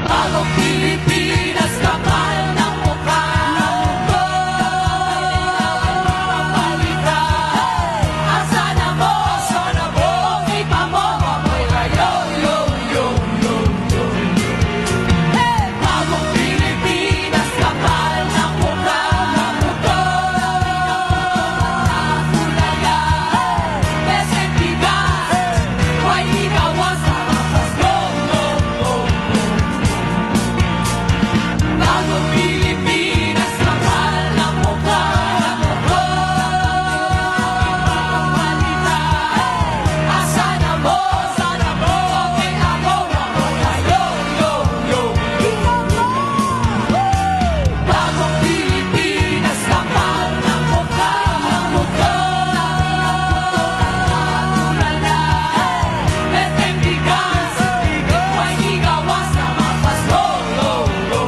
Bagong Pilipinas, kapal ng mukha. Palitan, asa na mo, kita mo, amoy rayo, yo, yo, yo, yo. Bagong Pilipinas, kapal ng mukha. Kulaya, peset bigas, huwag ikawas sa rapas, go, go, go. Bagong Pilipinas, kapal ng mukha. Palitan, asa na mo, okay ako, amoy rayo, yo, yo. Bagong Pilipinas, kapal ng mukha. Tulala, peteng bigas, huwag ikawas na mapas, go, go, go.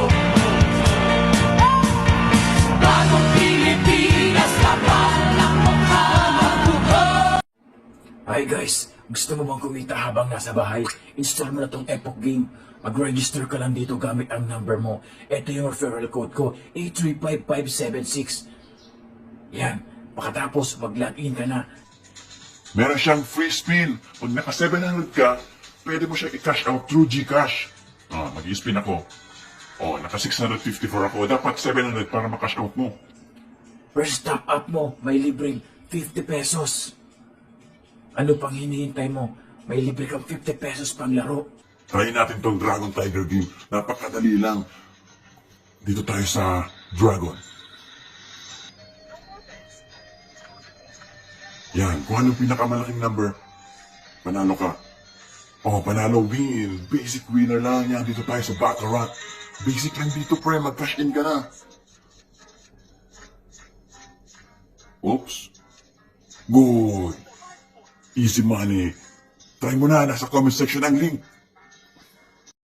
Bagong Pilipinas, kapal ng mukha. Hi guys, gusto mo bang kumita habang nasa bahay? Install mo na tong Epoch Game. Mag-register ka lang dito gamit ang number mo. Ito yung referral code ko, 835576. Yan, pagkatapos mag-login ka na. Meron siyang free spin. Pag naka 700 ka, pwede mo siya i-cash out through GCash. Mag-i-spin ako. Naka 654 ako. Dapat 700 para makash out mo. First top up mo, may libreng 50 pesos. Ano pang hinihintay mo? May libre kang 50 pesos pang laro. Try natin tong Dragon Tiger game. Napakadali lang. Dito tayo sa Dragon. Yan, kung anong pinakamalaking number, panalo ka. Panalo win. Basic winner lang yan. Dito tayo sa Baccarat. Basic lang dito, pre. Mag-cash in ka na. Oops. Good. Easy money. Try mo na. Nasa comment section ang link.